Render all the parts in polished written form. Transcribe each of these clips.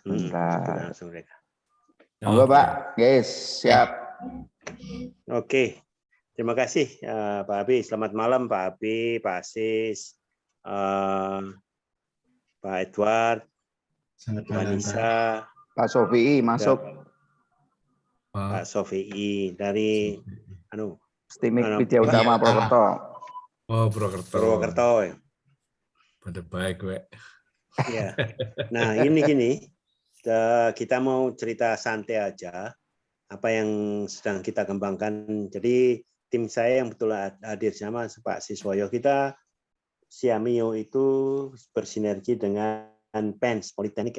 Kita Bentar. langsung mereka. Monggo Pak, guys, siap. Oke, terima kasih Pak Abi. Selamat malam Pak Abi, Pak Asis, Pak Edward, Mbak Nisa, Pak Sofi masuk. Pak Sofi dari Stimik Widya Utama Purwokerto. Oh, Purwokerto. Purwokerto. Pada baik, we. Ya. Nah, ini gini. Kita mau cerita santai aja apa yang sedang kita kembangkan. Jadi tim saya yang betul hadir sama Pak Siswoyo, kita Siamio itu bersinergi dengan PENS, Politeknik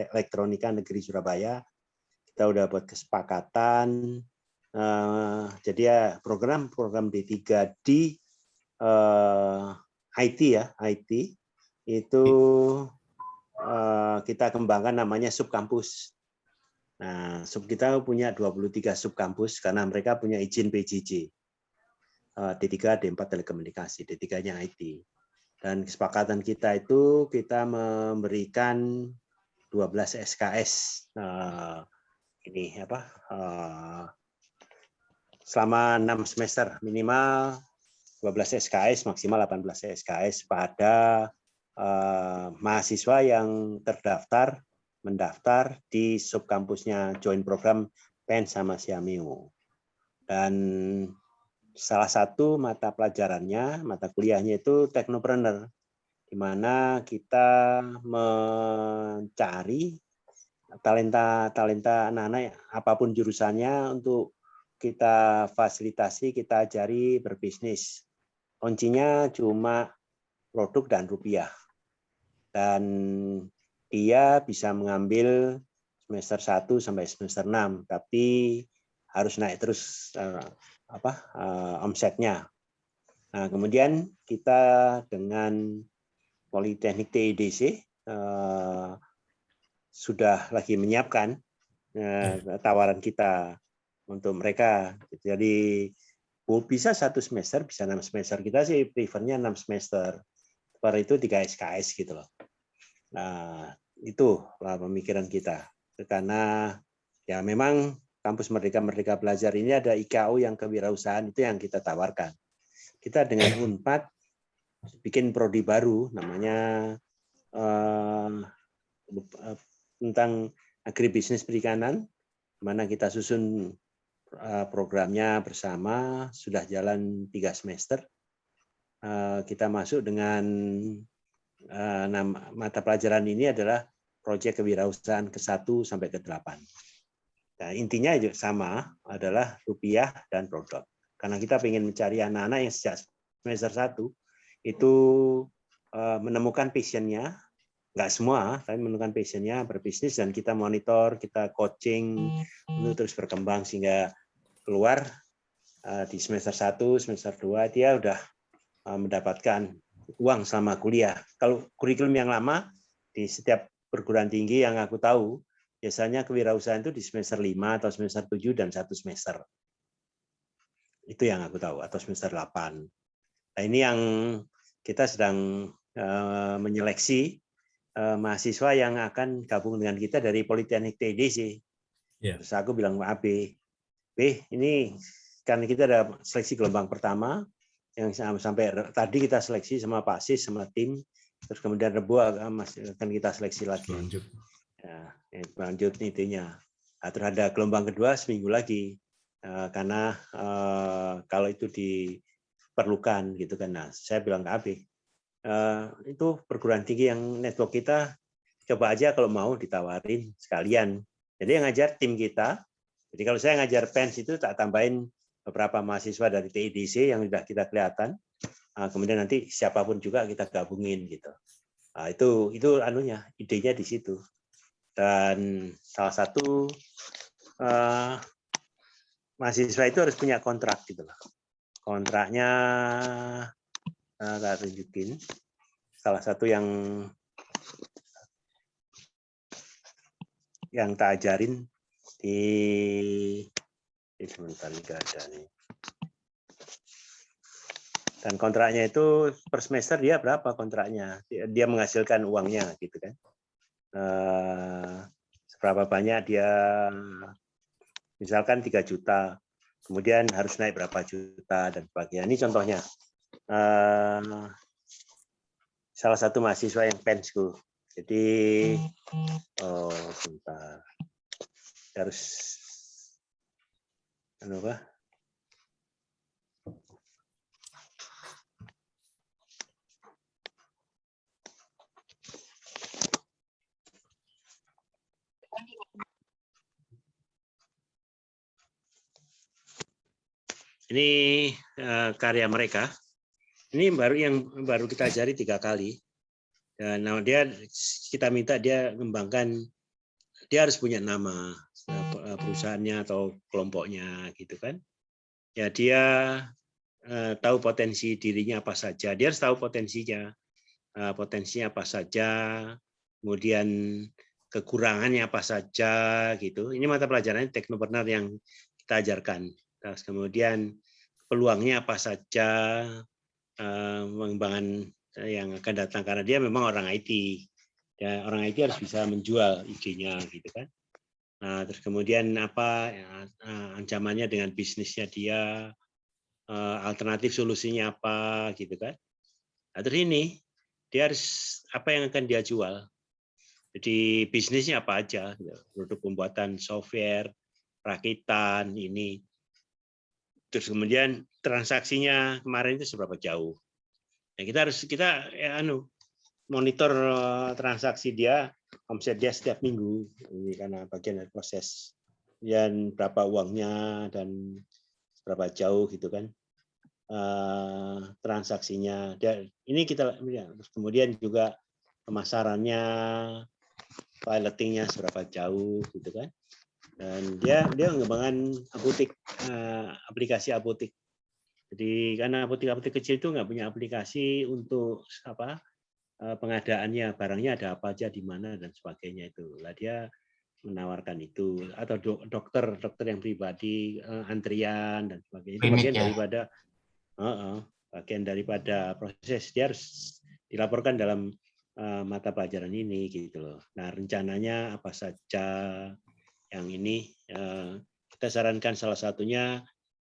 Elektronika Negeri Surabaya. Kita udah buat kesepakatan. Jadi ya program D3 di IT ya, IT itu kita kembangkan namanya subkampus. Nah, kita punya 23 subkampus karena mereka punya izin PJJ. D3, D4 telekomunikasi, D3-nya IT. Dan kesepakatan kita itu kita memberikan 12 SKS. Ini apa? Selama 6 semester minimal 12 SKS, maksimal 18 SKS pada mahasiswa yang mendaftar di subkampusnya join program PENS sama Siamio. Dan salah satu mata pelajarannya, mata kuliahnya itu Technopreneur, di mana kita mencari talenta anak-anak apapun jurusannya untuk kita fasilitasi, kita ajari berbisnis. Kuncinya cuma produk dan rupiah. Dan dia bisa mengambil semester 1 sampai semester 6, tapi harus naik terus omsetnya. Nah, kemudian kita dengan Politeknik TIDC sudah lagi menyiapkan tawaran kita untuk mereka. Jadi bisa 1 semester, bisa 6 semester. Kita sih prefernya 6 semester. Per itu 3 SKS gitu loh. Nah, itu pemikiran kita. Karena ya memang kampus Merdeka Belajar ini ada IKU yang kewirausahaan, itu yang kita tawarkan. Kita dengan Unpad bikin prodi baru namanya tentang agribisnis perikanan, mana kita susun programnya bersama, sudah jalan 3 semester. Kita masuk dengan mata pelajaran ini adalah proyek kewirausahaan ke-1 sampai ke-8. Nah, intinya juga sama, adalah rupiah dan produk. Karena kita ingin mencari anak-anak yang sejak semester 1 itu menemukan passion-nya, nggak semua, tapi menemukan passion-nya berbisnis, dan kita monitor, kita coaching untuk terus berkembang sehingga keluar di semester 1, semester 2 dia udah mendapatkan uang selama kuliah. Kalau kurikulum yang lama di setiap perguruan tinggi yang aku tahu, biasanya kewirausahaan itu di semester 5 atau semester 7 dan 1 semester. Itu yang aku tahu, atau semester 8. Nah, ini yang kita sedang menyeleksi mahasiswa yang akan gabung dengan kita dari Politeknik TIDC. Terus aku bilang ke AB, ini karena kita ada seleksi gelombang pertama, yang sampai tadi kita seleksi sama Pak Sis sama tim, terus kemudian Rebu akan kita seleksi lagi. Lanjut intinya. Nah, terus ada gelombang kedua seminggu lagi, karena kalau itu diperlukan gitu kan. Nah, saya bilang ke AB, itu perguruan tinggi yang network kita, coba aja kalau mau ditawarin sekalian. Jadi yang ngajar tim kita. Jadi kalau saya ngajar PENS itu tak tambahin beberapa mahasiswa dari TIDC yang sudah kita kelihatan, kemudian nanti siapapun juga kita gabungin gitu. Nah, itu anunya, idenya di situ. Dan salah satu mahasiswa itu harus punya kontrak gitu loh. Kontraknya tak tunjukin. Salah satu yang tak ajarin di sebentar juga ada nih. Dan kontraknya itu per semester dia berapa kontraknya? Dia menghasilkan uangnya gitu kan. seberapa banyak dia, misalkan 3 juta, kemudian harus naik berapa juta dan sebagainya. Ini contohnya. Salah satu mahasiswa yang Penn School. Jadi, sebentar. Harus, apa? Ini karya mereka. Ini baru kita ajari 3 kali. Dan kita minta dia mengembangkan, dia harus punya nama perusahaannya atau kelompoknya, gitu kan? Ya dia tahu potensi dirinya apa saja. Dia harus tahu potensinya apa saja, kemudian kekurangannya apa saja, gitu. Ini mata pelajarannya teknopreneur yang kita ajarkan. Terus kemudian peluangnya apa saja, pengembangan yang akan datang karena dia memang orang IT. Ya, orang IT harus bisa menjual IG-nya, gitu kan. Nah, terus kemudian apa ancamannya dengan bisnisnya dia, alternatif solusinya apa, gitu kan. Nah, terus ini dia harus apa yang akan dia jual. Jadi bisnisnya apa aja, produk pembuatan software, rakitan ini. Terus kemudian transaksinya kemarin itu seberapa jauh. Nah, kita monitor transaksi dia, omset dia setiap minggu, ini karena bagian dari proses. Dan berapa uangnya dan berapa jauh, gitu kan, transaksinya. Ini kita kemudian juga pemasarannya, pilotingnya seberapa jauh, gitu kan. Dan dia mengembangkan aplikasi apotek. Jadi karena apotek kecil itu nggak punya aplikasi untuk pengadaannya, barangnya ada apa aja di mana dan sebagainya itu. Lah dia menawarkan itu, atau dokter yang pribadi, antrian dan sebagainya. Itu bagian daripada proses, dia harus dilaporkan dalam mata pelajaran ini, gitu loh. Nah, rencananya apa saja yang ini kita sarankan, salah satunya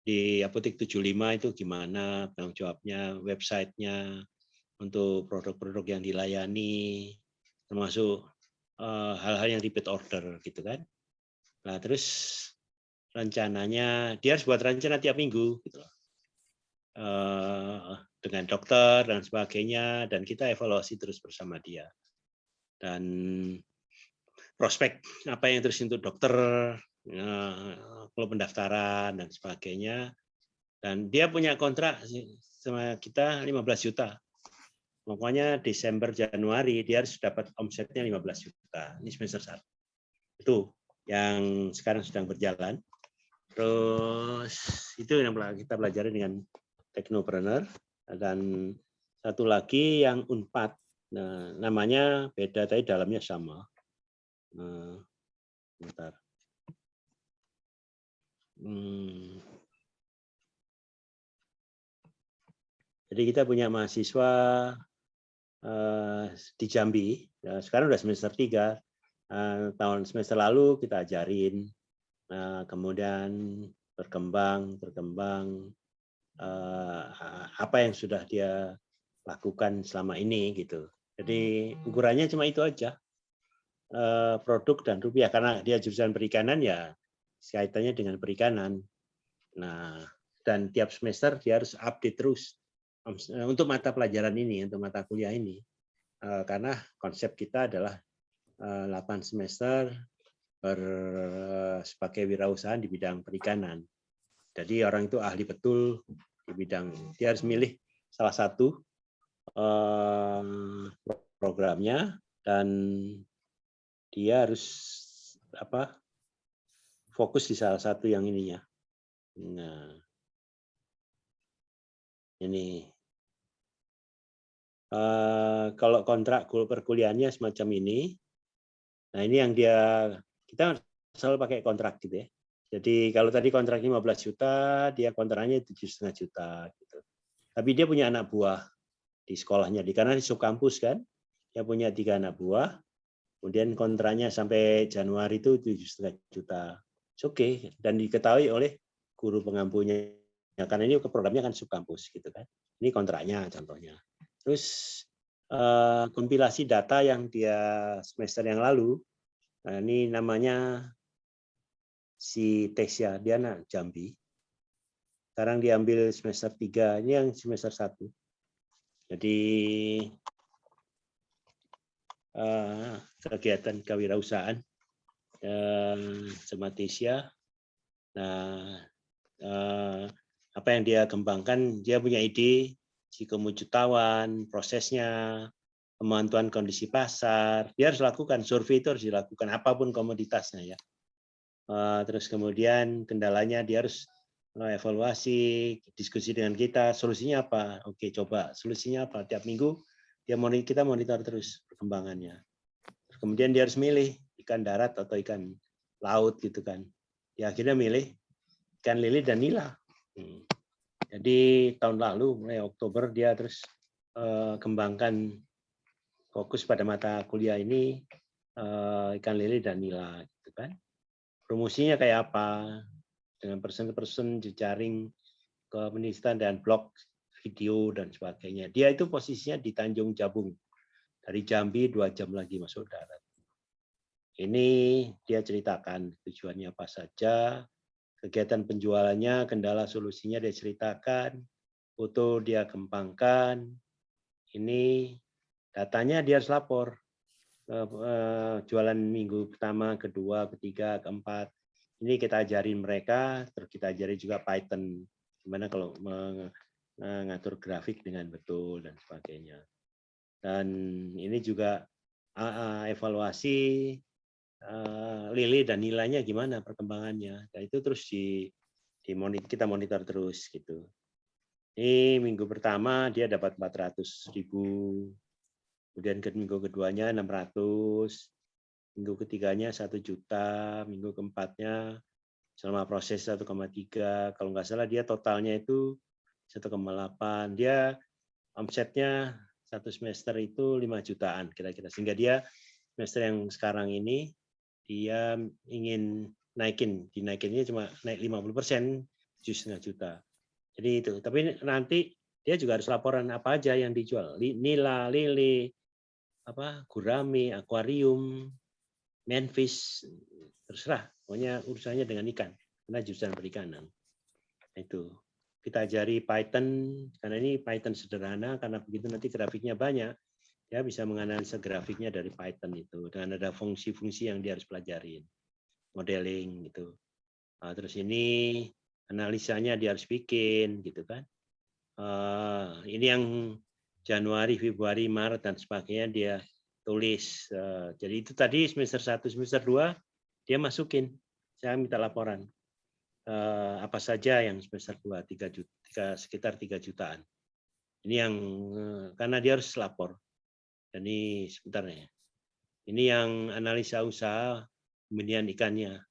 di Apotek 75 itu gimana tanggung jawabnya, websitenya untuk produk-produk yang dilayani, termasuk hal-hal yang repeat order, gitu kan. Nah, terus rencananya dia harus buat rencana tiap minggu, gitu loh. Dengan dokter dan sebagainya, dan kita evaluasi terus bersama dia. Dan prospek apa yang terus untuk dokter, kalau pendaftaran dan sebagainya. Dan dia punya kontrak sama kita 15 juta. Pokoknya Desember Januari dia harus dapat omsetnya 15 juta. Ini semester 1. Itu yang sekarang sedang berjalan. Terus itu yang kita pelajari dengan teknopreneur. Dan satu lagi yang Unpad. Nah, namanya beda tapi dalamnya sama. Bentar. Jadi kita punya mahasiswa di Jambi, sekarang udah semester 3, tahun semester lalu kita ajarin, kemudian berkembang, apa yang sudah dia lakukan selama ini, gitu. Jadi ukurannya cuma itu aja, produk dan rupiah, karena dia jurusan perikanan ya kaitannya dengan perikanan. Nah, dan tiap semester dia harus update terus untuk mata pelajaran ini, untuk mata kuliah ini, karena konsep kita adalah 8 semester sebagai wirausahaan di bidang perikanan. Jadi orang itu ahli betul di bidang, dia harus milih salah satu programnya, dan dia harus fokus di salah satu yang ininya. Nah, ini kalau kontrak perkuliahannya semacam ini. Nah, ini yang kita selalu pakai kontrak, gitu ya. Jadi kalau tadi kontraknya 15 juta, dia kontraknya 7,5 juta, gitu. Tapi dia punya anak buah di sekolahnya, karena di subkampus kan, dia punya 3 anak buah. Kemudian kontraknya sampai Januari itu 7,5 juta. Oke, dan diketahui oleh guru pengampunya. Karena ini programnya kan subkampus gitu kan. Ini kontraknya contohnya. Terus kompilasi data yang dia semester yang lalu. Nah, ini namanya si Tesya, dia anak Jambi. Sekarang diambil semester 3, ini yang semester 1. Jadi kegiatan kewirausahaan sama Tesya. Nah, apa yang dia kembangkan, dia punya ide psikomujutawan, prosesnya, pemantauan kondisi pasar. Dia harus lakukan survei, itu harus dilakukan apapun komoditasnya ya. Terus kemudian kendalanya dia harus evaluasi, diskusi dengan kita, solusinya apa? Oke, coba solusinya apa? Tiap minggu kita monitor terus perkembangannya. Kemudian dia harus milih ikan darat atau ikan laut gitu kan. Ya akhirnya milih ikan lele dan nila. Jadi tahun lalu mulai Oktober dia terus kembangkan fokus pada mata kuliah ini ikan lele dan nila gitu kan. Promosinya kayak apa? Dengan person-person jejaring ke penistaan dan blog video dan sebagainya. Dia itu posisinya di Tanjung Jabung. Dari Jambi 2 jam lagi masuk darat. Ini dia ceritakan tujuannya apa saja, kegiatan penjualannya, kendala solusinya dia ceritakan, foto dia kembangkan. Ini datanya dia harus lapor. Jualan minggu pertama, kedua, ketiga, keempat. Ini kita ajarin mereka, terus kita ajarin juga Python. Gimana kalau mengatur grafik dengan betul dan sebagainya. Dan ini juga evaluasi lele dan nilainya gimana perkembangannya. Dan itu terus kita monitor terus gitu. Ini minggu pertama dia dapat 400.000. Kemudian ke minggu keduanya 600. Minggu ketiganya 1 juta, minggu keempatnya selama proses 1,3. Kalau nggak salah dia totalnya itu 1,8. Dia omsetnya satu semester itu 5 jutaan kira-kira. Sehingga dia semester yang sekarang ini dia ingin dinaikinnya cuma naik 50%, 7,5 juta. Jadi itu. Tapi nanti dia juga harus laporan apa aja yang dijual. Nila, lele, gurame, akuarium, manfish, terserah. Pokoknya urusannya dengan ikan, karena jurusan perikanan. Itu kita ajari Python, karena ini Python sederhana, karena begitu nanti grafiknya banyak, dia bisa menganalisa grafiknya dari Python itu, dan ada fungsi-fungsi yang dia harus pelajarin, modeling gitu. Nah, terus ini analisanya dia harus bikin, gitu kan. Ini yang Januari, Februari, Maret dan sebagainya dia tulis. Jadi itu tadi semester 1, semester 2 dia masukin. Saya minta laporan. Apa saja yang semester 2 sekitar 3 jutaan. Ini yang karena dia harus lapor. Dan ini sebentar ya. Ini yang analisa usaha pembenihan ikannya.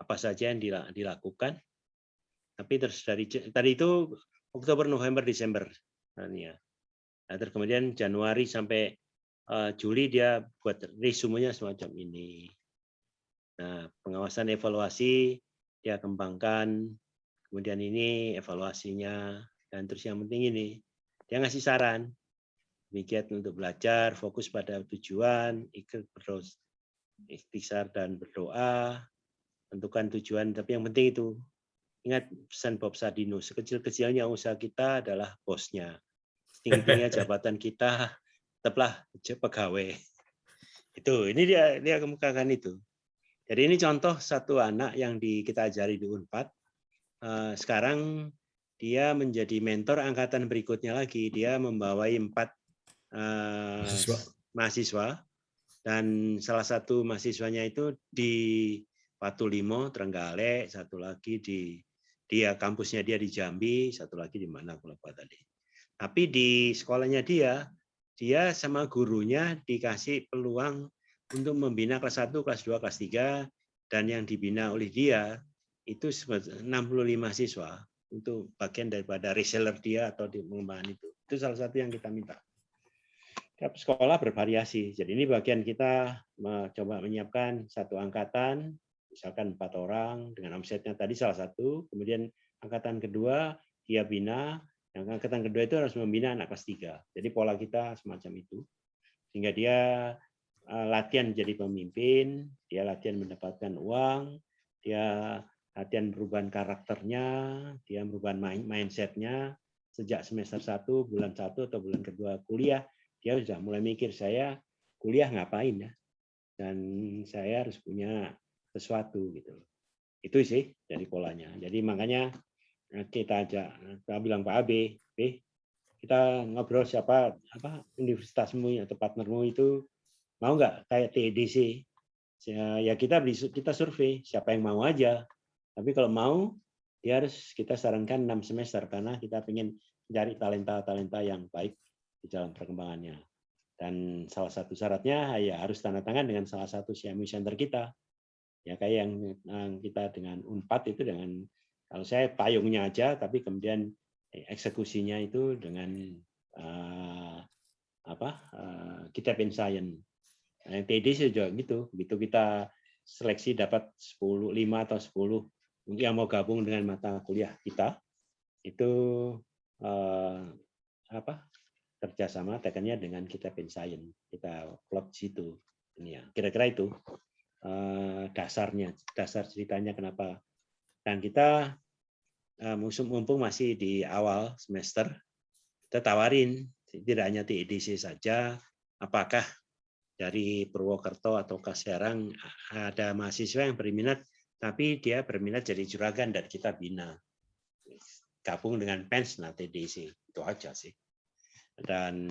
Apa saja yang dilakukan. Tapi terus dari tadi itu Oktober, November, Desember. Nah, terus kemudian Januari sampai Juli dia buat resumenya semacam ini. Nah, pengawasan evaluasi dia kembangkan. Kemudian ini evaluasinya. Dan terus yang penting ini, dia ngasih saran. Giat untuk belajar, fokus pada tujuan, ikut berikhtiar dan berdoa, tentukan tujuan. Tapi yang penting itu, ingat pesan Bob Sadino, sekecil-kecilnya usaha kita adalah bosnya. Setinggi-tingginya jabatan kita, tetaplah pegawai. Itu, ini dia kemukakan itu. Jadi ini contoh satu anak yang kita ajari di Unpad. Sekarang dia menjadi mentor angkatan berikutnya lagi. Dia membawai 4 mahasiswa dan salah satu mahasiswanya itu di Patulimo, Trenggalek, satu lagi di kampusnya dia di Jambi, satu lagi di mana aku lupa tadi. Tapi di sekolahnya dia sama gurunya dikasih peluang untuk membina kelas 1, kelas 2, kelas 3 dan yang dibina oleh dia itu 65 siswa untuk bagian daripada reseller dia atau di pengembangan itu. Itu salah satu yang kita minta. Tiap sekolah bervariasi. Jadi ini bagian kita mencoba menyiapkan satu angkatan, misalkan 4 orang dengan omsetnya tadi salah satu, kemudian angkatan kedua dia bina, yang angkatan kedua itu harus membina anak kelas 3. Jadi pola kita semacam itu. Sehingga dia latihan jadi pemimpin, dia latihan mendapatkan uang, dia latihan perubahan karakternya, dia merubah mindset-nya sejak semester 1, bulan 1 atau bulan kedua kuliah, dia sudah mulai mikir saya kuliah ngapain ya, dan saya harus punya sesuatu gitu. Itu sih dari polanya. Jadi makanya kita bilang Pak AB, kita ngobrol siapa universitasmu atau partnermu itu mau nggak kayak TEDC. Ya kita survei siapa yang mau aja. Tapi kalau mau dia harus kita sarankan 6 semester karena kita ingin mencari talenta-talenta yang baik di dalam perkembangannya. Dan salah satu syaratnya ya harus tanda tangan dengan salah satu CMU center kita. Ya kayak yang kita dengan Unpad itu dengan, kalau saya payungnya aja, tapi kemudian eksekusinya itu dengan kitab science. Yang TD juga gitu. Begitu kita seleksi dapat 5 atau 10 yang mau gabung dengan mata kuliah kita, itu kerjasama tekannya dengan kitab science. Kita plot situ. Ini ya, kira-kira itu dasar ceritanya kenapa. Dan kita mumpung masih di awal semester, kita tawarin tidak hanya TEDC saja, apakah dari Purwokerto atau Serang ada mahasiswa yang berminat, tapi dia berminat jadi juragan dan kita bina. Gabung dengan PENS, nah TEDC, itu aja sih. Dan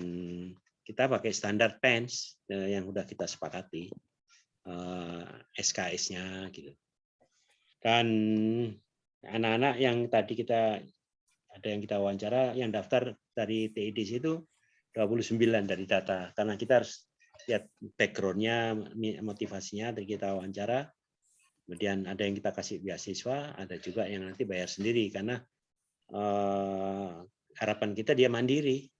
kita pakai standar PENS yang sudah kita sepakati, SKS-nya gitu. Dan anak-anak yang tadi ada yang kita wawancara, yang daftar dari TEDC itu 29 dari data, karena kita harus lihat background-nya, motivasinya dari kita wawancara. Kemudian ada yang kita kasih beasiswa, ada juga yang nanti bayar sendiri karena harapan kita dia mandiri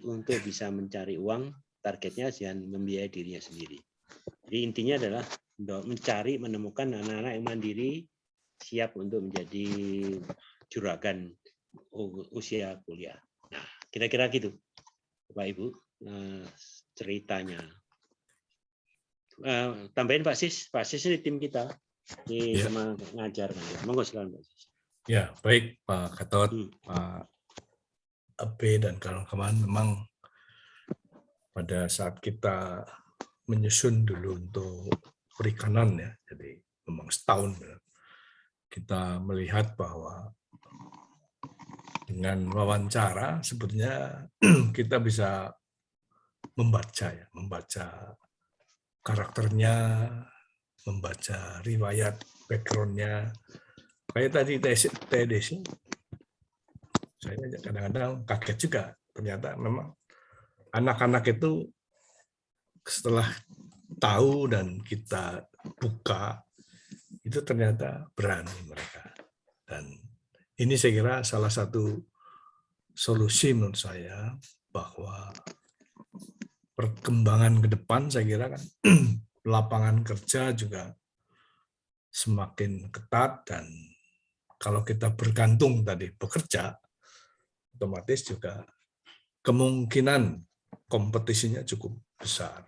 untuk bisa mencari uang, targetnya jangan membiayai dirinya sendiri. Jadi intinya adalah menemukan anak-anak yang mandiri, siap untuk menjadi juragan usia kuliah. Nah, kira-kira gitu, Bapak Ibu, ceritanya. Tambahin Pak Sis ini tim kita di sama ngajar. Monggo silakan Pak Sis. Ya, baik Pak Gatot, Pak Abe dan kawan-kawan, memang pada saat kita menyusun dulu untuk perikanan ya, jadi memang setahun ya, kita melihat bahwa dengan wawancara sebetulnya kita bisa membaca karakternya, membaca riwayat background-nya. Kayak tadi TEDC, saya kadang-kadang kaget juga, ternyata memang anak-anak itu setelah tahu dan kita buka, itu ternyata berani mereka. Dan ini saya kira salah satu solusi menurut saya, bahwa perkembangan ke depan saya kira kan lapangan kerja juga semakin ketat, dan kalau kita bergantung tadi bekerja, otomatis juga kemungkinan kompetisinya cukup besar.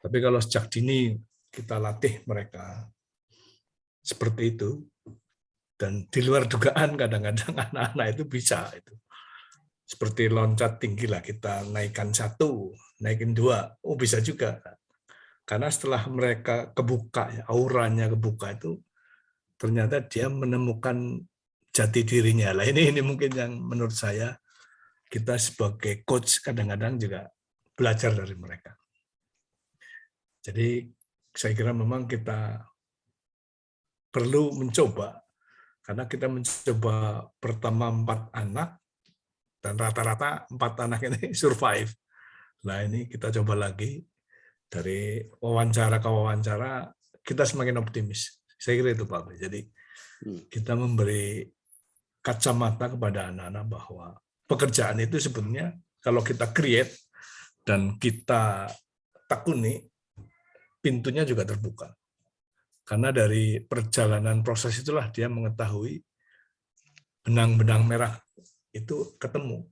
Tapi kalau sejak dini kita latih mereka seperti itu, dan di luar dugaan kadang-kadang anak-anak itu bisa itu. Seperti loncat tinggi lah, kita naikkan 1, naikin 2, bisa juga. Karena setelah mereka kebuka, auranya kebuka itu, ternyata dia menemukan jati dirinya. Lah ini mungkin yang menurut saya kita sebagai coach kadang-kadang juga belajar dari mereka. Jadi saya kira memang kita perlu mencoba, karena kita mencoba pertama 4 anak, dan rata-rata 4 anak ini survive. Nah ini kita coba lagi, dari wawancara ke wawancara, kita semakin optimis. Saya kira itu Pak. Jadi kita memberi kacamata kepada anak-anak bahwa pekerjaan itu sebenarnya kalau kita create dan kita tekuni, pintunya juga terbuka. Karena dari perjalanan proses itulah dia mengetahui benang-benang merah itu ketemu.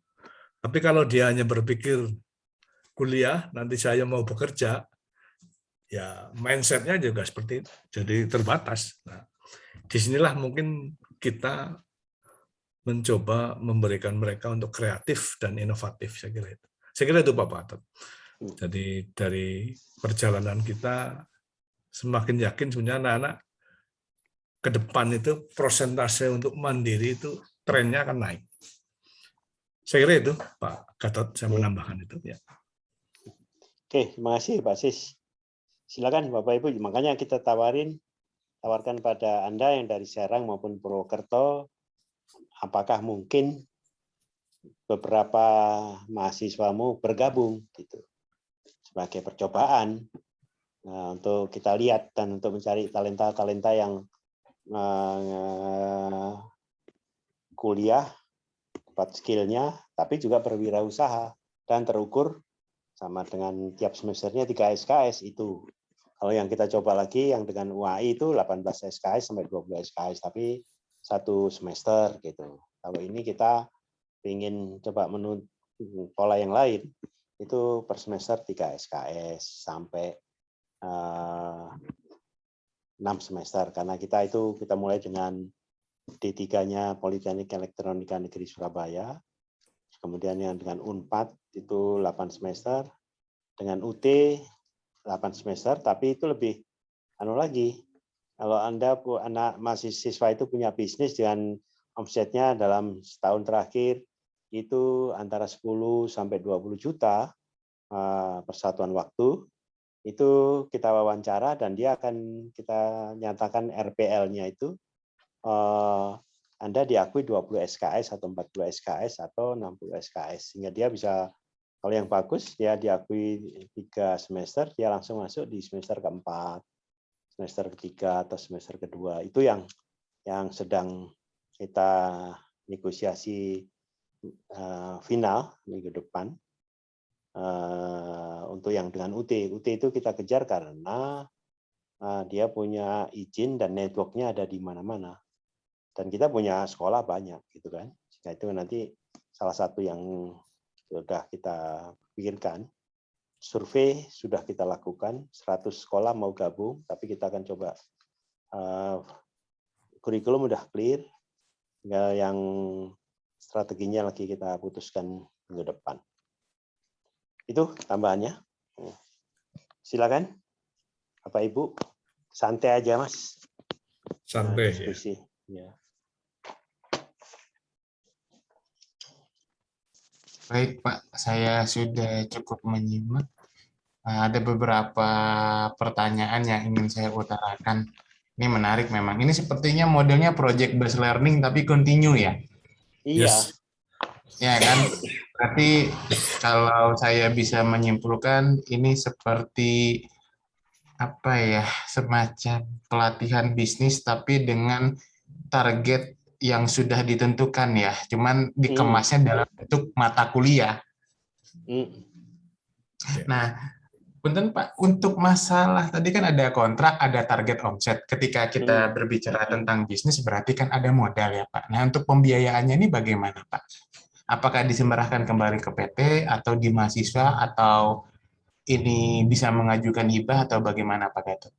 Tapi kalau dia hanya berpikir kuliah, nanti saya mau bekerja, ya mindset-nya juga seperti itu, jadi terbatas. Nah, disinilah mungkin kita mencoba memberikan mereka untuk kreatif dan inovatif, saya kira itu. Saya kira itu Pak Patot. Jadi dari perjalanan kita semakin yakin sebenarnya anak-anak ke depan itu persentase untuk mandiri itu trennya akan naik. Saya kira itu Pak Gatot, saya menambahkan itu ya. Oke, terima kasih Pak Sis. Silakan Bapak Ibu, makanya kita tawarkan pada Anda yang dari Serang maupun Purwokerto, apakah mungkin beberapa mahasiswamu bergabung gitu sebagai percobaan untuk kita lihat dan untuk mencari talenta-talenta yang kuliah, dapat skillnya, tapi juga berwirausaha dan terukur sama dengan tiap semesternya 3 SKS itu. Kalau yang kita coba lagi yang dengan UAI itu 18 SKS sampai 20 SKS, tapi 1 semester gitu. Kalau ini kita ingin coba menurut pola yang lain, itu per semester 3 SKS sampai 6 semester. Karena kita mulai dengan D3-nya Politeknik Elektronika Negeri Surabaya, kemudian yang dengan Unpad itu 8 semester, dengan UT 8 semester, tapi itu lebih lagi. Kalau Anda anak mahasiswa itu punya bisnis dengan omsetnya dalam setahun terakhir itu antara 10 sampai 20 juta per satuan waktu, itu kita wawancara dan dia akan kita nyatakan RPL-nya itu Anda diakui 20 SKS atau 40 SKS atau 60 SKS, sehingga dia bisa, kalau yang bagus dia diakui 3 semester, dia langsung masuk di semester keempat, semester ketiga atau semester kedua. Itu yang sedang kita negosiasi final minggu depan untuk yang dengan UT. UT itu kita kejar karena dia punya izin dan networknya ada di mana-mana. Dan kita punya sekolah banyak, gitu kan. Sehingga itu nanti salah satu yang sudah kita pikirkan. Survei sudah kita lakukan, 100 sekolah mau gabung, tapi kita akan coba kurikulum udah clear, tinggal yang strateginya lagi kita putuskan minggu depan. Itu tambahannya. Silakan, Bapak Ibu, santai aja Mas. Santai diskusi. Ya. Baik Pak, saya sudah cukup menyimak. Ada beberapa pertanyaan yang ingin saya utarakan. Ini menarik memang. Ini sepertinya modelnya project based learning tapi continue ya. Iya. Yes. Ya kan? Berarti kalau saya bisa menyimpulkan ini seperti apa ya, semacam pelatihan bisnis tapi dengan target yang sudah ditentukan ya, cuman dikemasnya dalam bentuk mata kuliah. Nah, punten Pak, untuk masalah tadi kan ada kontrak, ada target omset. Ketika kita berbicara tentang bisnis berarti kan ada modal ya Pak. Nah, untuk pembiayaannya ini bagaimana Pak? Apakah disembarahkan kembali ke PT atau di mahasiswa atau ini bisa mengajukan hibah atau bagaimana Pak Gatot?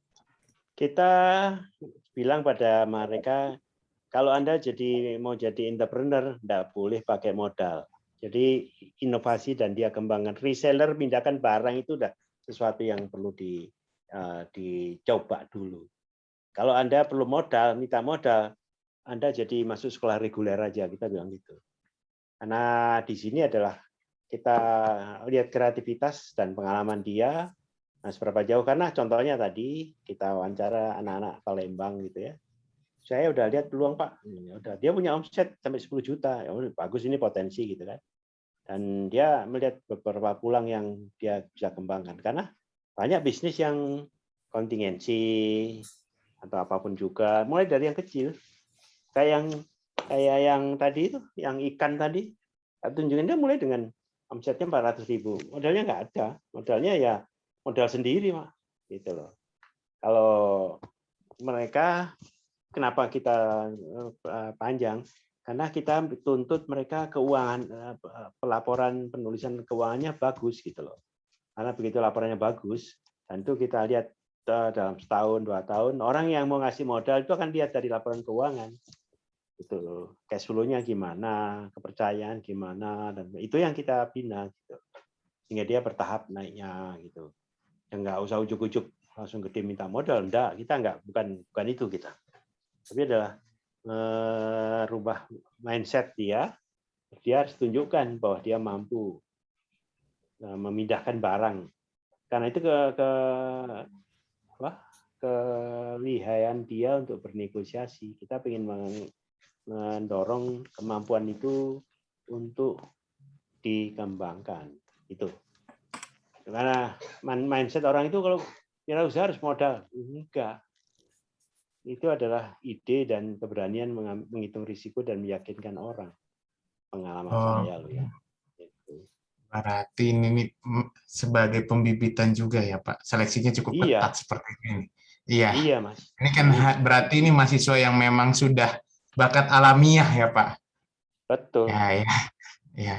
Kita bilang pada mereka, kalau Anda mau jadi entrepreneur, enggak boleh pakai modal. Jadi inovasi dan dia kembangkan. Reseller pindahkan barang itu udah sesuatu yang perlu dicoba dulu. Kalau Anda perlu modal, minta modal, Anda jadi masuk sekolah reguler aja, kita bilang gitu. Karena di sini adalah kita lihat kreativitas dan pengalaman dia, nah seberapa jauh, karena contohnya tadi kita wawancara anak-anak Palembang gitu ya. Saya udah lihat peluang Pak, dia punya omset sampai 10 juta, ya bagus ini potensi gitu kan. Dan dia melihat beberapa peluang yang dia bisa kembangkan, karena banyak bisnis yang kontingensi atau apapun juga, mulai dari yang kecil, kayak yang tadi itu, yang ikan tadi, tunjukin dia mulai dengan omsetnya 400.000. Modalnya nggak ada. Modalnya ya modal sendiri, Mak. Gitu loh. Kalau mereka, kenapa kita panjang? Karena kita tuntut mereka keuangan, pelaporan penulisan keuangannya bagus gitu loh. Karena begitu laporannya bagus, tentu kita lihat dalam setahun, 2 tahun, orang yang mau ngasih modal itu akan lihat dari laporan keuangan. Itu cash flow-nya gimana, kepercayaan gimana, dan itu yang kita bina gitu. Sehingga dia bertahap naiknya gitu. Yang nggak usah ujuk-ujuk langsung gede minta modal, enggak, kita enggak, bukan itu kita. Tapi adalah merubah mindset dia harus tunjukkan bahwa dia mampu memindahkan barang. Karena itu kelihayan dia untuk bernegosiasi. Kita ingin mendorong kemampuan itu untuk dikembangkan. Itu. Karena mindset orang itu kalau wirausaha harus modal. Enggak. Itu adalah ide dan keberanian menghitung risiko dan meyakinkan orang. Pengalaman saya loh ya. Berarti ini sebagai pembibitan juga ya Pak. Seleksinya cukup ketat seperti ini. Iya. Iya, Mas. Ini kan berarti ini mahasiswa yang memang sudah bakat alamiah ya Pak. Betul. Ya.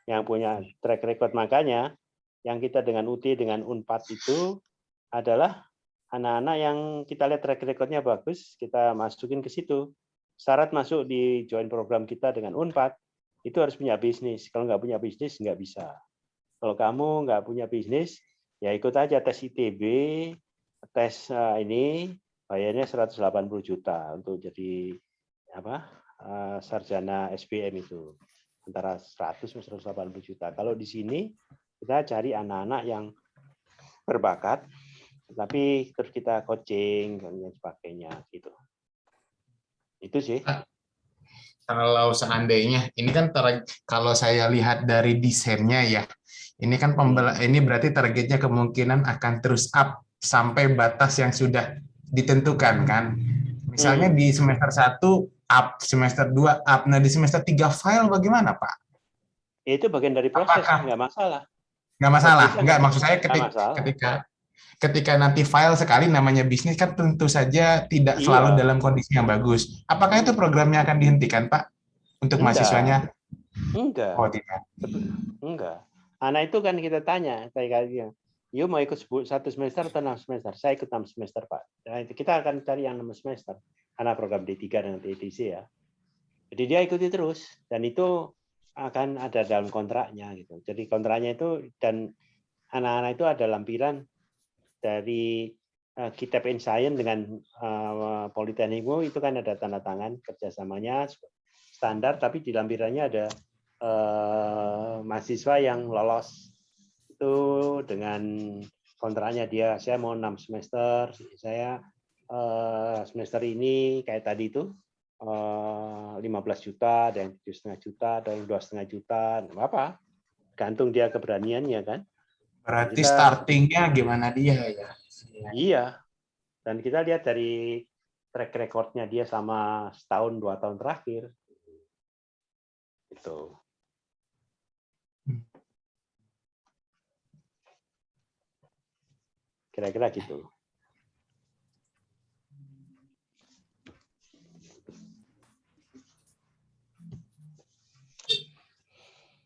Yang punya track record, makanya yang kita dengan UT dengan Unpad itu adalah anak-anak yang kita lihat track record-nya bagus, kita masukin ke situ. Syarat masuk di join program kita dengan Unpad itu harus punya bisnis. Kalau nggak punya bisnis nggak bisa. Kalau kamu nggak punya bisnis, ya ikut aja tes ITB, tes ini bayarnya 180 juta untuk jadi sarjana SBM itu. Antara 100 dan 180 juta. Kalau di sini kita cari anak-anak yang berbakat, tapi terus kita coaching dan sebagainya gitu. Itu sih. Kalau seandainya ini kan kalau saya lihat dari desainnya ya, ini kan ini berarti targetnya kemungkinan akan terus up sampai batas yang sudah ditentukan kan. Misalnya di semester 1 up, semester 2 up. Nah, di semester 3 file bagaimana, Pak? Itu bagian dari proses, nggak masalah. Nggak masalah. Nggak, maksud saya ketika nanti file sekali namanya bisnis kan tentu saja tidak selalu dalam kondisi yang bagus. Apakah itu programnya akan dihentikan, Pak? Untuk mahasiswanya? Enggak. Oh, tidak. Enggak. Anak itu kan kita tanya, kayak you mau ikut 1 semester atau 6 semester? Saya ikut 6 semester, Pak. Nah, kita akan cari yang 6 semester. Karena program D3 dan TDC ya. Jadi dia ikuti terus. Dan itu akan ada dalam kontraknya gitu. Jadi kontraknya itu, dan anak-anak itu ada lampiran dari Kitab in Science dengan Politeknikmu, itu kan ada tanda tangan kerjasamanya standar, tapi di lampirannya ada mahasiswa yang lolos itu dengan kontraknya dia, saya mau 6 semester, saya semester ini kayak tadi itu 15 juta, ada yang 7,5 juta, ada yang 2,5 juta, apa? Gantung dia keberaniannya kan. Berarti startingnya gimana dia ya? Iya. Dan kita lihat dari track record-nya dia sama setahun 2 tahun terakhir. Itu. Kira-kira gitu.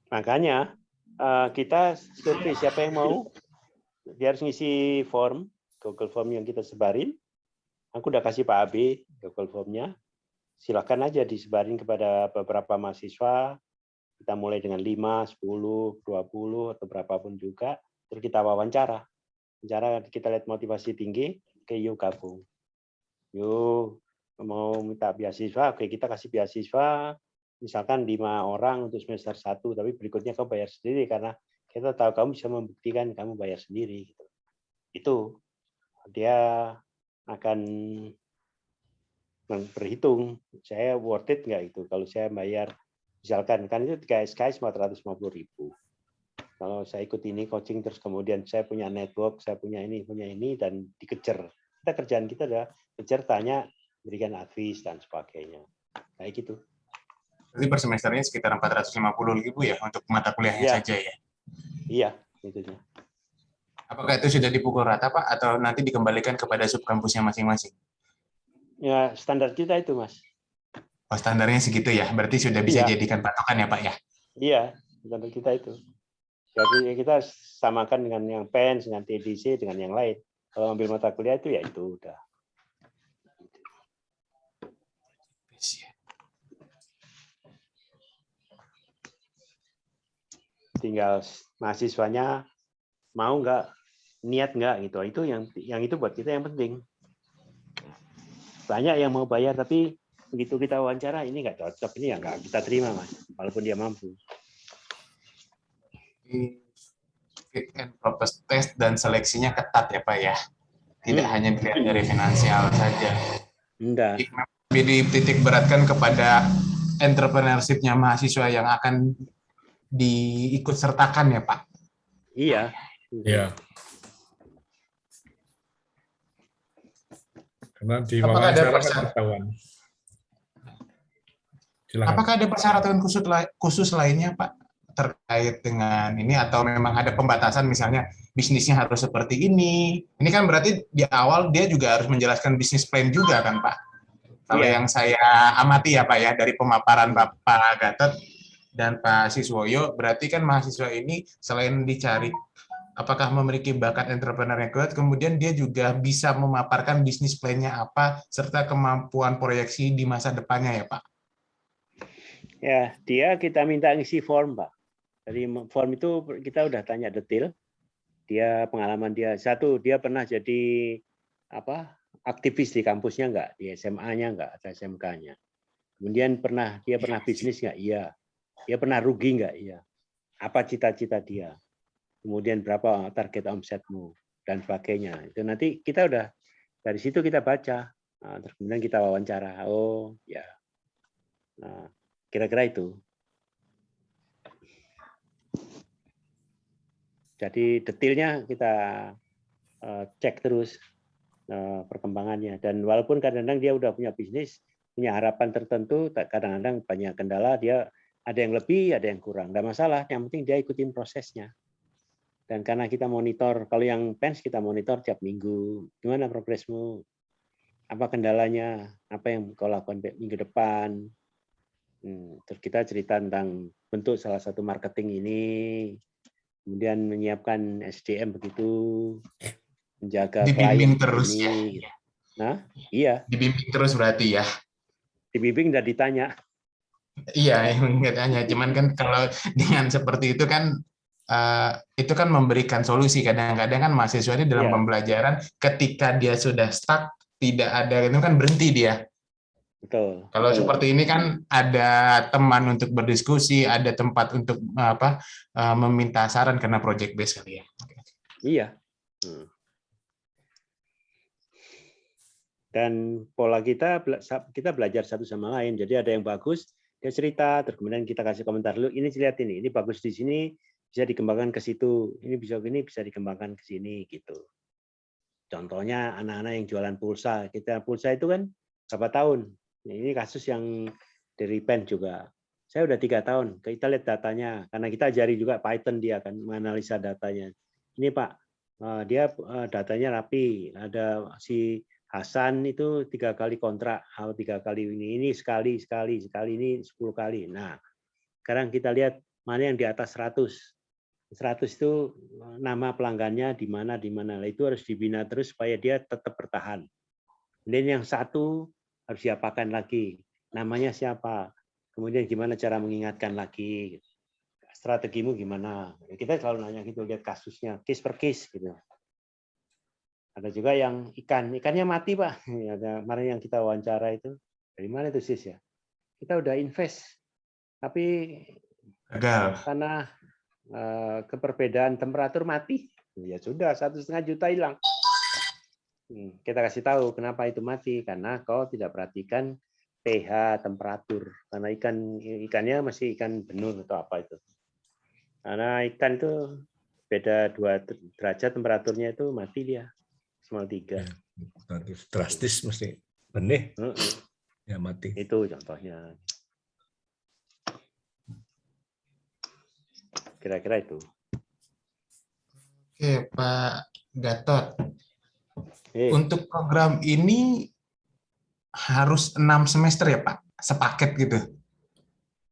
Makanya kita survei siapa yang mau, dia harus ngisi form, Google Form yang kita sebarin. Aku udah kasih Pak AB Google Form-nya. Silakan aja disebarin kepada beberapa mahasiswa. Kita mulai dengan 5, 10, 20 atau berapapun juga. Terus kita wawancara. Kita lihat motivasi tinggi, oke yuk gabung. Yuk mau minta beasiswa, oke kita kasih beasiswa. Misalkan 5 orang untuk semester 1, tapi berikutnya kau bayar sendiri karena kita tahu kamu bisa membuktikan kamu bayar sendiri. Itu dia akan berhitung, saya worth it nggak itu kalau saya bayar, misalkan kan itu 3 SKS 450.000. Kalau saya ikut ini coaching terus kemudian saya punya network, saya punya ini dan dikejar. Kerjaan kita adalah kejar, tanya, berikan advice dan sebagainya. Kayak gitu. Jadi per semesternya sekitar 450.000 ya untuk mata kuliahnya Iya. saja ya. Iya, gitu. Apakah itu sudah dipukul rata Pak atau nanti dikembalikan kepada subkampusnya masing-masing? Ya, standar kita itu, Mas. Oh, standarnya segitu ya. Berarti sudah bisa Iya. jadikan patokan ya Pak ya. Iya, standar kita itu. Jadi kita samakan dengan yang PENS, dengan TDC, dengan yang lain. Kalau ambil mata kuliah itu ya itu udah. Tinggal mahasiswanya mau nggak, niat nggak gitu. Itu yang itu buat kita yang penting. Banyak yang mau bayar tapi begitu kita wawancara ini nggak cocok, ini ya nggak kita terima, Mas. Walaupun dia mampu. Fit and proper test dan seleksinya ketat ya Pak ya. Tidak hanya dilihat dari finansial saja. Enggak. Jadi titik beratkan kepada entrepreneurship-nya mahasiswa yang akan diikut sertakan ya Pak. Iya. Ya. Karena di Apakah ada wawancara kan ketahuan. Silakan. Apakah ada persyaratan khusus lainnya Pak terkait dengan ini atau memang ada pembatasan misalnya bisnisnya harus seperti ini? Ini kan berarti di awal dia juga harus menjelaskan bisnis plan juga kan Pak? Kalau yang saya amati ya Pak ya dari pemaparan Bapak Gatot dan Pak Siswoyo, berarti kan mahasiswa ini selain dicari apakah memiliki bakat entrepreneur yang kuat, kemudian dia juga bisa memaparkan bisnis plan-nya apa, serta kemampuan proyeksi di masa depannya ya Pak? Ya, dia kita minta ngisi form, Pak. Dari form itu kita udah tanya detail. Dia pengalaman dia, satu, dia pernah jadi aktivis di kampusnya nggak, di SMA-nya nggak, atau SMK-nya. Kemudian dia pernah bisnis nggak? Iya. Dia pernah rugi nggak? Iya. Apa cita-cita dia? Kemudian berapa target omsetmu dan sebagainya. Itu nanti kita udah dari situ kita baca. Nah, terus kemudian kita wawancara. Oh ya. Nah, kira-kira itu. Jadi detailnya kita cek terus perkembangannya. Dan walaupun kadang-kadang dia udah punya bisnis, punya harapan tertentu, kadang-kadang banyak kendala, dia ada yang lebih, ada yang kurang. Nggak masalah, yang penting dia ikutin prosesnya. Dan karena kita monitor, kalau yang PENS kita monitor tiap minggu, gimana progresmu, apa kendalanya, apa yang kau lakukan minggu depan. Terus kita cerita tentang bentuk salah satu marketing ini, kemudian menyiapkan SDM begitu, menjaga dibimbing klien terus ini. Ya. Nah, iya. Dibimbing terus berarti ya. Dibimbing dan ditanya. Iya, nggak tanya. Cuman kan kalau dengan seperti itu kan memberikan solusi. Kadang-kadang kan mahasiswa ini dalam pembelajaran ketika dia sudah stuck, tidak ada itu kan berhenti dia. Betul. Kalau seperti ini kan ada teman untuk berdiskusi, ada tempat untuk meminta saran karena project base kali ya. Iya. Dan pola kita belajar satu sama lain. Jadi ada yang bagus, dia cerita, terus kemudian kita kasih komentar dulu. Ini lihat ini bagus di sini, bisa dikembangkan ke situ. Ini bisa dikembangkan ke sini gitu. Contohnya anak-anak yang jualan pulsa. Pulsa itu kan berapa tahun? Ini kasus yang dari PEN juga. Saya udah 3 tahun. Kita lihat datanya, karena kita ajari juga Python dia kan menganalisa datanya. Ini Pak, dia datanya rapi. Ada si Hasan itu 3 kali kontrak, 3 kali ini sekali ini 10 kali. Nah, sekarang kita lihat mana yang di atas 100. 100 itu nama pelanggannya di mana. Nah, itu harus dibina terus supaya dia tetap bertahan. Kemudian yang satu harus diapakan lagi. Namanya siapa? Kemudian gimana cara mengingatkan lagi? Strategimu gimana? Kita selalu nanya gitu, lihat kasusnya, case per case gitu. Ada juga yang ikannya mati Pak. Ada kemarin yang kita wawancara itu, dari mana itu Sis ya? Kita udah invest, tapi gagal karena keperbedaan temperatur mati. Ya sudah, 1,5 juta hilang. Kita kasih tahu kenapa itu mati, karena kau tidak perhatikan pH temperatur. Karena ikannya masih ikan benur atau apa itu. Karena ikan itu beda 2 derajat temperaturnya itu mati dia. 3. Drastis mesti benih ya mati. Itu contohnya. Kira-kira itu. Oke, Pak Gatot. Eh, Untuk program ini harus 6 semester ya, Pak? Sepaket gitu.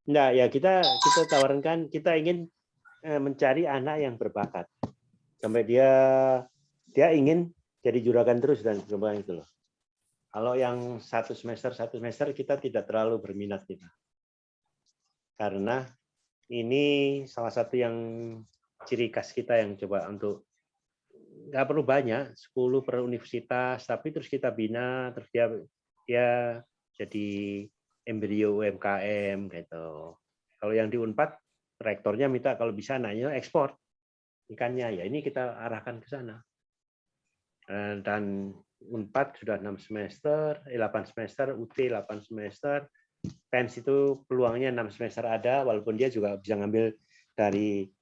Nah, ya kita tawarkan, kita ingin mencari anak yang berbakat sampai dia ingin jadi juragan terus dan sebagainya itu loh. Kalau yang satu semester kita tidak terlalu berminat kita, karena ini salah satu yang ciri khas kita yang coba untuk nggak perlu banyak, 10 per universitas, tapi terus kita bina, terus dia jadi embrio UMKM gitu. Kalau yang di Unpad, rektornya minta kalau bisa anaknya ekspor ikannya, ya ini kita arahkan ke sana. Dan Unpad sudah 6 semester, 8 semester, UT 8 semester, PENS itu peluangnya 6 semester ada, walaupun dia juga bisa ngambil dari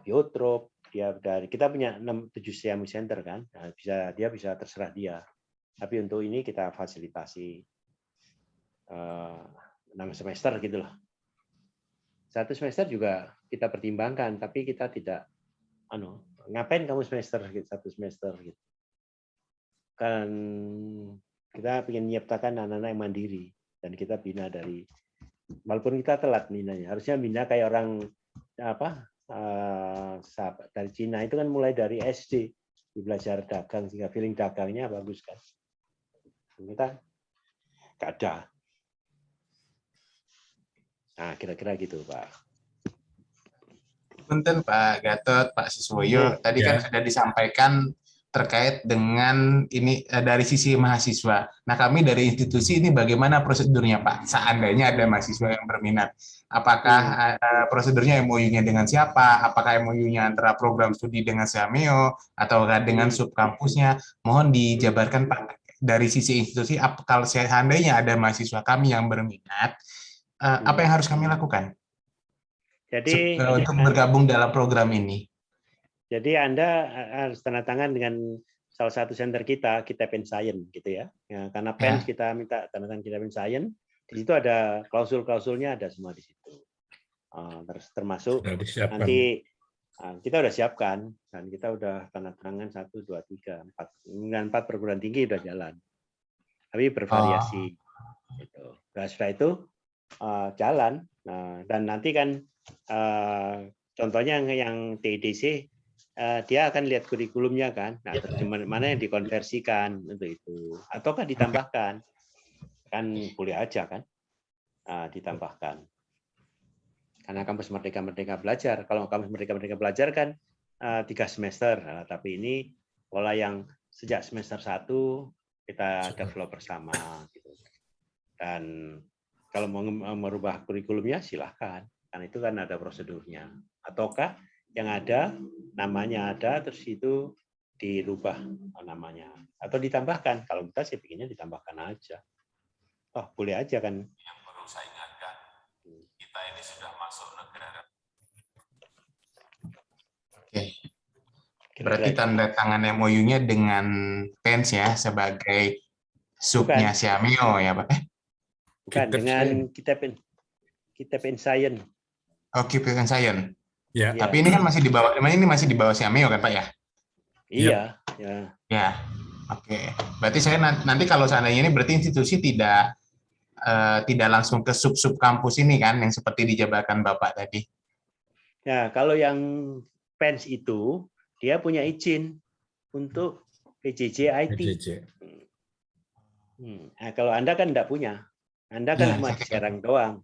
biotrop, kita punya 7 SEAMI Center kan, nah, dia bisa terserah dia. Tapi untuk ini kita fasilitasi 6 semester gitu loh. 1 semester juga kita pertimbangkan, tapi kita tidak, ngapain kamu 1 semester gitu. Kan kita ingin menciptakan anak-anak yang mandiri, dan kita bina walaupun kita telat binanya, harusnya bina kayak orang dari Cina itu kan mulai dari SD belajar dagang, sehingga feeling dagangnya bagus kan. Kita nggak ada. Nah, kira-kira gitu, Pak. Punten Pak Gatot, Pak Siswoyo, tadi kan sudah disampaikan terkait dengan ini dari sisi mahasiswa. Nah, kami dari institusi ini bagaimana prosedurnya, Pak? Seandainya ada mahasiswa yang berminat, apakah prosedurnya MOU-nya dengan siapa? Apakah MOU-nya antara program studi dengan Seameo atau dengan subkampusnya? Mohon dijabarkan, Pak, dari sisi institusi. Kalau seandainya ada mahasiswa kami yang berminat, apa yang harus kami lakukan? Jadi untuk bergabung dalam program ini. Jadi Anda harus tanda tangan dengan salah satu center kita Pen Science gitu ya. Karena PENS kita minta tanda tangan Pen Science. Di situ ada klausul-klausulnya, ada semua di situ. Termasuk nanti kita udah siapkan dan kita udah tanda tangan 1, 2, 3, 4 perguruan tinggi udah jalan. Tapi bervariasi. Gitu. Nah, setelah itu jalan. Dan nanti kan contohnya yang TEDC, dia akan lihat kurikulumnya kan, nah terjemahan mana yang dikonversikan untuk itu, ataukah ditambahkan, kan boleh aja kan, ditambahkan. Karena kampus Merdeka Belajar, kalau kampus Merdeka Belajar kan 3 semester, tapi ini pola yang sejak semester 1 kita develop bersama, gitu. Dan kalau mau merubah kurikulumnya silahkan, karena itu kan ada prosedurnya, ataukah yang ada namanya ada terus itu dirubah namanya atau ditambahkan. Kalau kita sih bikinnya ditambahkan aja. Boleh aja kan. Yang perlu saya ingatkan, kita ini sudah masuk negara. Oke. Berarti tanda tangan MOU-nya dengan PENS ya sebagai subnya Seameo ya, Pak? Bukan, dengan Pen Science. Oh, Pen Science. Ya. Tapi ini kan masih di bawah Seameo kan, Pak ya? Iya, ya. Oke. Berarti saya nanti kalau seandainya ini berarti institusi tidak langsung ke sub kampus ini kan yang seperti dijabarkan Bapak tadi. Nah, kalau yang PENS itu dia punya izin untuk PJJ IT. Nah, kalau Anda kan enggak punya. Anda kan cuma di Serang doang.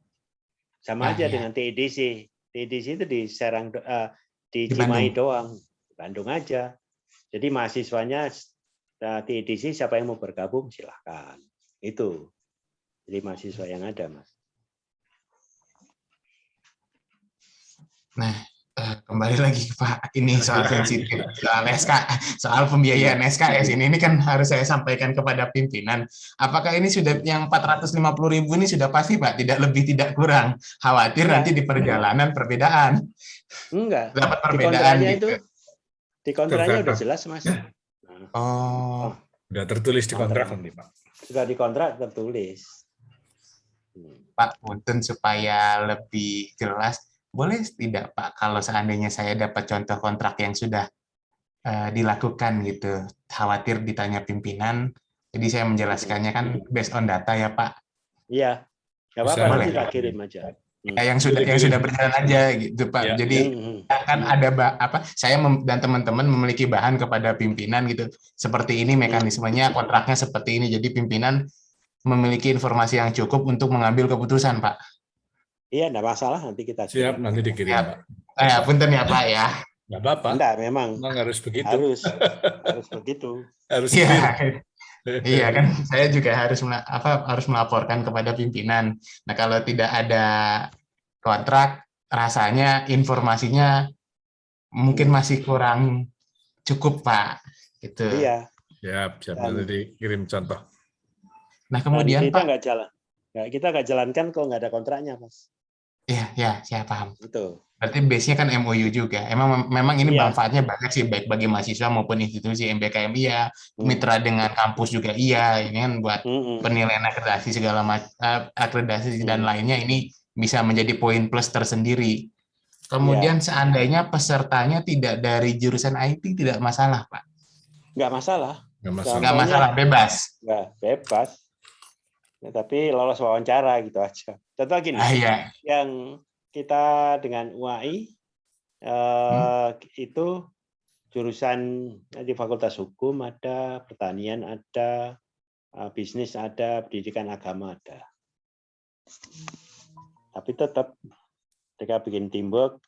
Sama aja dengan TEDC. TEDC itu di Serang, di Cimahi doang, Bandung aja. Jadi mahasiswanya TEDC siapa yang mau bergabung silahkan. Itu. Jadi mahasiswa yang ada, Mas. Nah, kembali lagi Pak, ini soal sensitif, soal soal pembiayaan SKS ini kan harus saya sampaikan kepada pimpinan. Apakah ini sudah yang 450.000 ini sudah pasti Pak, tidak lebih tidak kurang? Khawatir nanti di perjalanan perbedaan. Enggak. Dapat perbedaan gitu. Di kontraknya udah jelas Mas. Udah tertulis di kontrak nanti Pak. Sudah di kontrak tertulis. Pak, punten supaya lebih jelas. boleh tidak Pak kalau seandainya saya dapat contoh kontrak yang sudah dilakukan gitu, khawatir ditanya pimpinan, jadi saya menjelaskannya kan based on data ya Pak. Iya, nggak Bisa. apa-apa, nanti Boleh. tak kirim aja. Ya, yang sudah berjalan aja gitu Pak. Ya. Jadi kan ada saya dan teman-teman memiliki bahan kepada pimpinan gitu. Seperti ini mekanismenya, kontraknya seperti ini. Jadi pimpinan memiliki informasi yang cukup untuk mengambil keputusan, Pak. Iya, nggak masalah, nanti kita Siap, kirim. nanti dikirim, Siap. Pak. Punten ya Pak ya. Nggak apa-apa. Enggak, memang harus begitu. harus begitu. Harus Iya. clear. Iya kan, saya juga harus melaporkan kepada pimpinan. Nah, kalau tidak ada kontrak, rasanya informasinya mungkin masih kurang cukup, Pak. Gitu. Iya. Siap, nanti dikirim contoh. Nah, kemudian kita Pak, nggak jalan. Kita nggak jalankan kalau nggak ada kontraknya, Mas. Iya, saya paham. Itu. Berarti base-nya kan MOU juga. Memang ini Iya. manfaatnya banyak sih, baik bagi mahasiswa maupun institusi MBKM iya, mitra dengan kampus juga iya, ini kan buat penilaian akreditasi segala macam, akreditasi dan lainnya ini bisa menjadi poin plus tersendiri. Kemudian seandainya pesertanya tidak dari jurusan IT tidak masalah, Pak? Nggak masalah. Nggak masalah, bebas. Nggak, bebas. Ya, tapi lolos wawancara gitu aja. Contoh gini, yang kita dengan UAI itu jurusan di Fakultas Hukum ada, pertanian ada, bisnis ada, pendidikan agama ada. Tapi tetap ketika bikin teamwork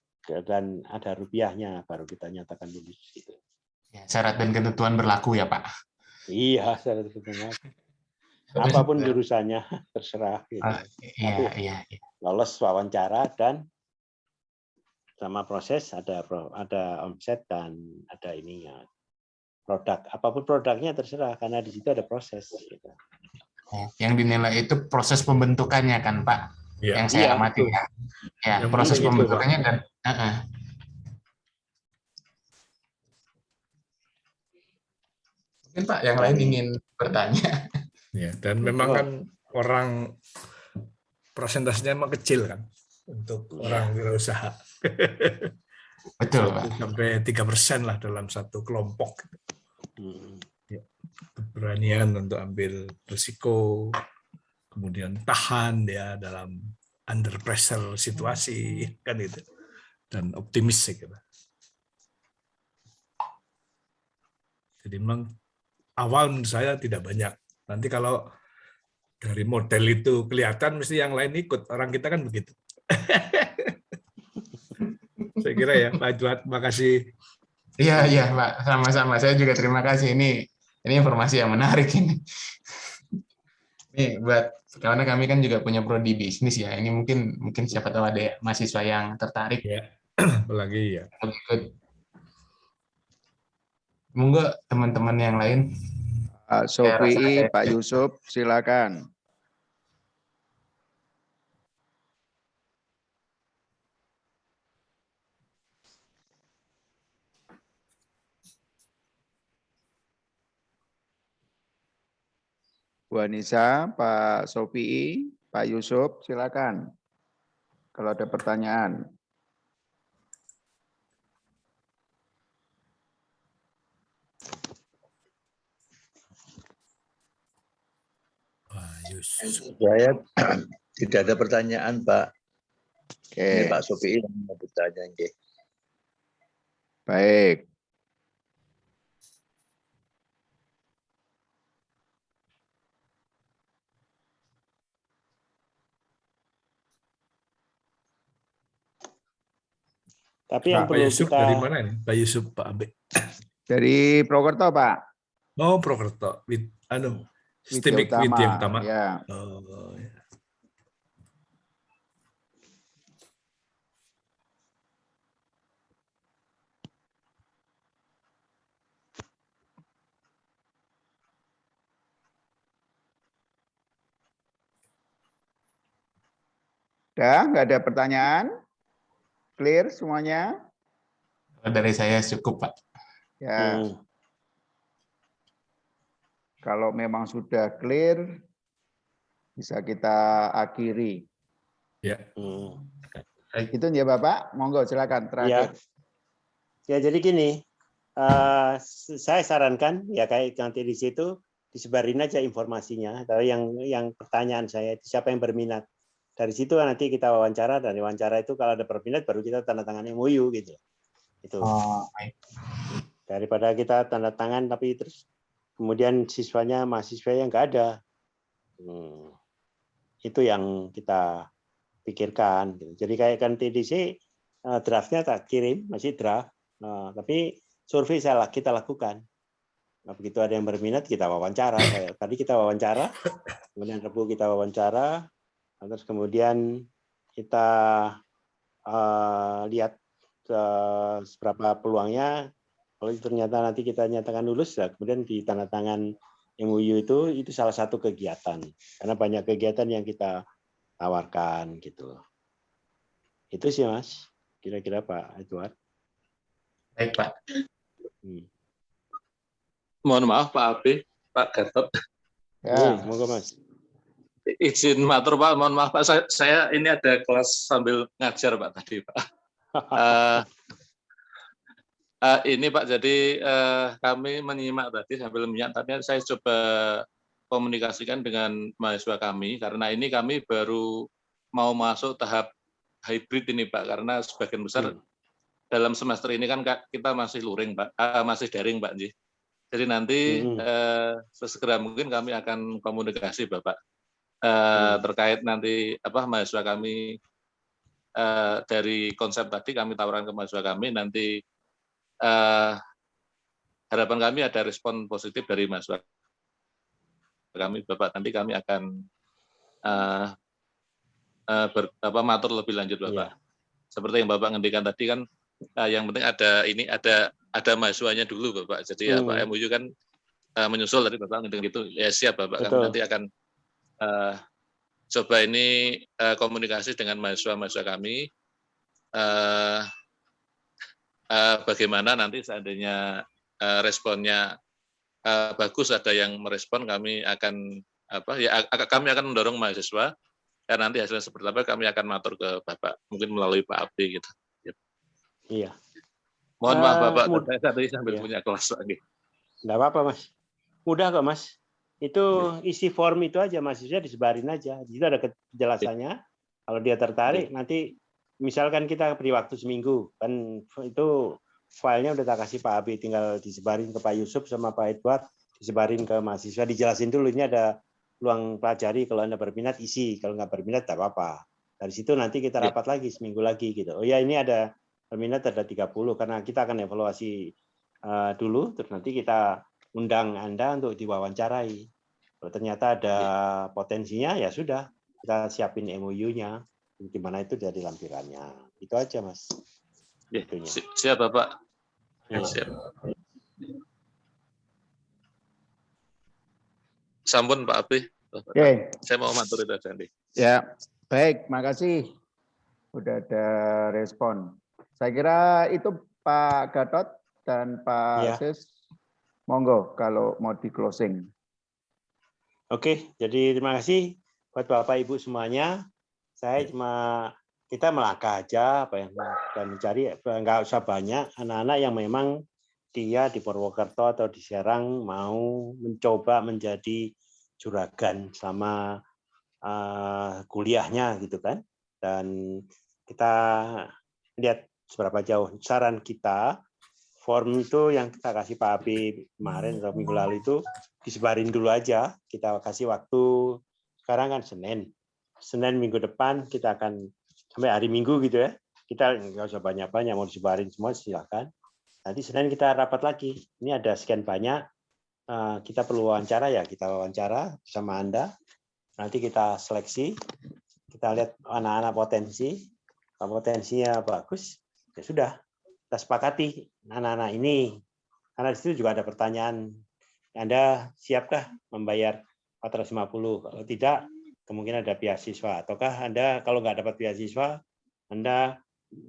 dan ada rupiahnya baru kita nyatakan lulus gitu. Syarat dan ketentuan berlaku ya Pak? Iya, syarat dan ketentuan. Apapun jurusannya terserah. Gitu. Iya. Lolos wawancara dan sama proses ada omset dan ada ininya produk. Apapun produknya terserah karena di situ ada proses. Gitu. Yang dinilai itu proses pembentukannya kan Pak? Ya. Yang saya amati ya. Ya, proses pembentukannya dan. Mungkin Pak yang lain ingin bertanya. Ya, dan memang kan orang prosentasenya memang kecil kan untuk orang wirausaha. Betul, Pak. Sampai 3% lah dalam satu kelompok. Ya, keberanian untuk ambil risiko, kemudian tahan ya dalam under pressure situasi kan itu, dan optimis saya kira. Jadi memang awal menurut saya tidak banyak. Nanti kalau dari model itu kelihatan, mesti yang lain ikut. Orang kita kan begitu. Saya kira ya, Pak Juat, makasih. Iya, Pak. Sama-sama. Saya juga terima kasih. Ini informasi yang menarik ini. Ini karena kami kan juga punya prodi bisnis ya. Ini mungkin siapa tahu ada mahasiswa yang tertarik. Ya, apalagi ya. Ikut. Monggo teman-teman yang lain. Pak Sofi, Pak Yusuf, silakan. Bu Anissa, Pak Sofi, Pak Yusuf, silakan. Kalau ada pertanyaan. Saya tidak ada pertanyaan, Pak. Oke. Ini Pak Sofi yang mau bertanya. Baik. Tapi yang Pak Yusuf kita... dari mana ini? Pak Yusuf, Pak Abe. Dari Prokerto, Pak. Oh, Prokerto. Sistemik Widya Utama. Ya. Oh, ya. Nggak ada pertanyaan? Clear semuanya? Dari saya cukup, Pak. Ya. Kalau memang sudah clear, bisa kita akhiri. Ya. Itu ya Bapak, monggo silakan terakhir. Ya jadi gini, saya sarankan ya kayak nanti di situ disebarin aja informasinya. Tapi yang pertanyaan saya itu siapa yang berminat. Dari situ nanti kita wawancara, dan wawancara itu kalau ada berminat baru kita tanda tangan MOU gitu. Itu. Oh, baik. Daripada kita tanda tangan tapi terus kemudian mahasiswanya nggak ada. Itu yang kita pikirkan. Gitu. Jadi kayak kan TDC draftnya tak kirim, masih draft. Tapi survei kita lakukan. Nah, begitu ada yang berminat kita wawancara. Tadi kita wawancara, kemudian Rabu kita wawancara, terus kemudian kita lihat seberapa peluangnya. Kalau ternyata nanti kita nyatakan lulus, ya kemudian ditandatangan MOU itu salah satu kegiatan. Karena banyak kegiatan yang kita tawarkan gitu. Itu sih Mas, kira-kira Pak Edward. Baik Pak. Mohon maaf Pak Abi, Pak Gatot. Ya. Semoga Mas. Izin matur Pak, mohon maaf Pak. Saya ini ada kelas sambil ngajar Pak tadi Pak. Ini Pak, jadi kami menyimak tadi sambil menyimak, tapi saya coba komunikasikan dengan mahasiswa kami, karena ini kami baru mau masuk tahap hybrid ini Pak, karena sebagian besar dalam semester ini kan kita masih luring Pak, masih daring Pak. Jadi nanti sesegera mungkin kami akan komunikasi Bapak terkait nanti mahasiswa kami dari konsep tadi kami tawarkan ke mahasiswa kami, nanti harapan kami ada respon positif dari mahasiswa kami Bapak, nanti kami akan matur lebih lanjut Bapak. Ya. Seperti yang Bapak ngendikan tadi kan, yang penting ada mahasiswanya dulu Bapak. Jadi MOU kan menyusul tadi Bapak ngendikan gitu. Ya siap Bapak. Betul. Kami nanti akan coba ini komunikasi dengan mahasiswa kami. Bagaimana nanti seandainya responnya bagus, ada yang merespon, kami akan kami akan mendorong mahasiswa. Ya nanti hasilnya seperti apa kami akan matur ke Bapak, mungkin melalui Pak Abdi gitu. Iya. Mohon maaf Bapak, saya tadi sambil punya kelas lagi. Enggak apa-apa Mas. Mudah kok Mas. Itu isi form itu aja mahasiswa disebarin aja. Di situ ada kejelasannya. Kalau dia tertarik nanti misalkan kita beri waktu seminggu, kan itu filenya udah tak kasih Pak Abi, tinggal disebarin ke Pak Yusuf sama Pak Edward, disebarin ke mahasiswa, dijelasin dulu ini ada peluang pelajari, kalau Anda berminat isi, kalau nggak berminat tak apa-apa. Dari situ nanti kita rapat lagi seminggu lagi gitu. Oh ya ini ada berminat ada 30, karena kita akan evaluasi dulu, terus nanti kita undang Anda untuk diwawancarai. Kalau ternyata ada potensinya ya sudah, kita siapin MOU-nya. Gimana itu jadi lampirannya. Itu aja Mas. Ya, siap Bapak. Ya, siap. Sampun Pak Abi. Oke. Saya mau matur itu aja nanti. Ya, baik. Makasih. Udah ada respon. Saya kira itu Pak Gatot dan Pak Sis. Monggo kalau mau di closing. Oke, jadi terima kasih buat Bapak Ibu semuanya. Saya kita melangkah aja apa yang kita mencari, nggak usah banyak anak-anak yang memang dia di Purwokerto atau di Serang mau mencoba menjadi juragan selama kuliahnya gitu kan. Dan kita lihat seberapa jauh. Saran kita, form itu yang kita kasih Pak Abi kemarin atau minggu lalu itu disebarin dulu aja. Kita kasih waktu, sekarang kan Senin minggu depan kita akan sampai hari Minggu gitu ya. Kita nggak usah banyak-banyak, mau disebarin semua silakan. Nanti Senin kita rapat lagi. Ini ada sekian banyak. Kita perlu wawancara ya, kita wawancara bersama Anda. Nanti kita seleksi. Kita lihat anak-anak potensi. Kalau potensinya bagus, ya sudah. Kita sepakati anak-anak ini. Karena di situ juga ada pertanyaan. Anda siapkah membayar 450? Kalau tidak, kemungkinan ada beasiswa. Ataukah Anda kalau nggak dapat beasiswa, Anda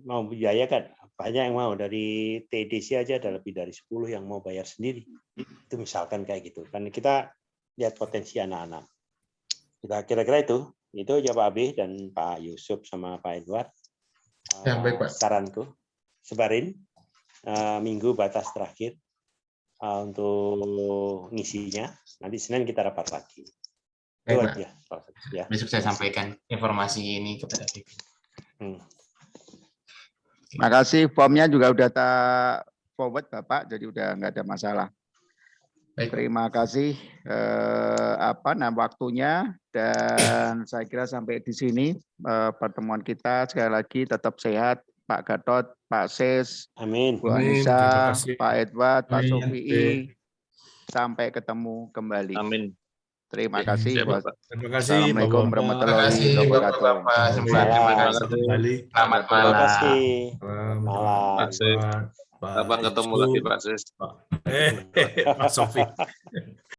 mau biaya kan? Banyak yang mau, dari TDC aja ada lebih dari 10 yang mau bayar sendiri. Itu misalkan kayak gitu. Kan kita lihat potensi anak-anak. Kita kira-kira itu aja Pak Abi dan Pak Yusuf sama Pak Edward. Ya, baik, Pak. Saranku, sebarin minggu batas terakhir untuk ngisinya. Nanti Senin kita rapat lagi. Itu Baik, Pak. aja. Ya. Besok saya sampaikan informasi ini kepada pimpinan. Makasih, formnya juga udah tak forward Bapak, jadi udah nggak ada masalah. Baik. Terima kasih waktunya, dan saya kira sampai di sini pertemuan kita. Sekali lagi tetap sehat Pak Gatot, Pak Sis, Amin. Bu Amin. Anissa, Terima kasih. Pak Edward, Pak Amin. Sofii. Sampai ketemu kembali. Amin. Terima Oke, kasih. siap, Pak. Terima kasih, Assalamualaikum Bapak-Bapak. warahmatullahi Terima kasih wabarakatuh. Bapak-Bapak semua. Salam. Terima Terima kasih. kasih. Kembali. Selamat Terima malam. kasih. Malam. Malam. Kapan ketemu lagi Pak Sis? Pak Sofi.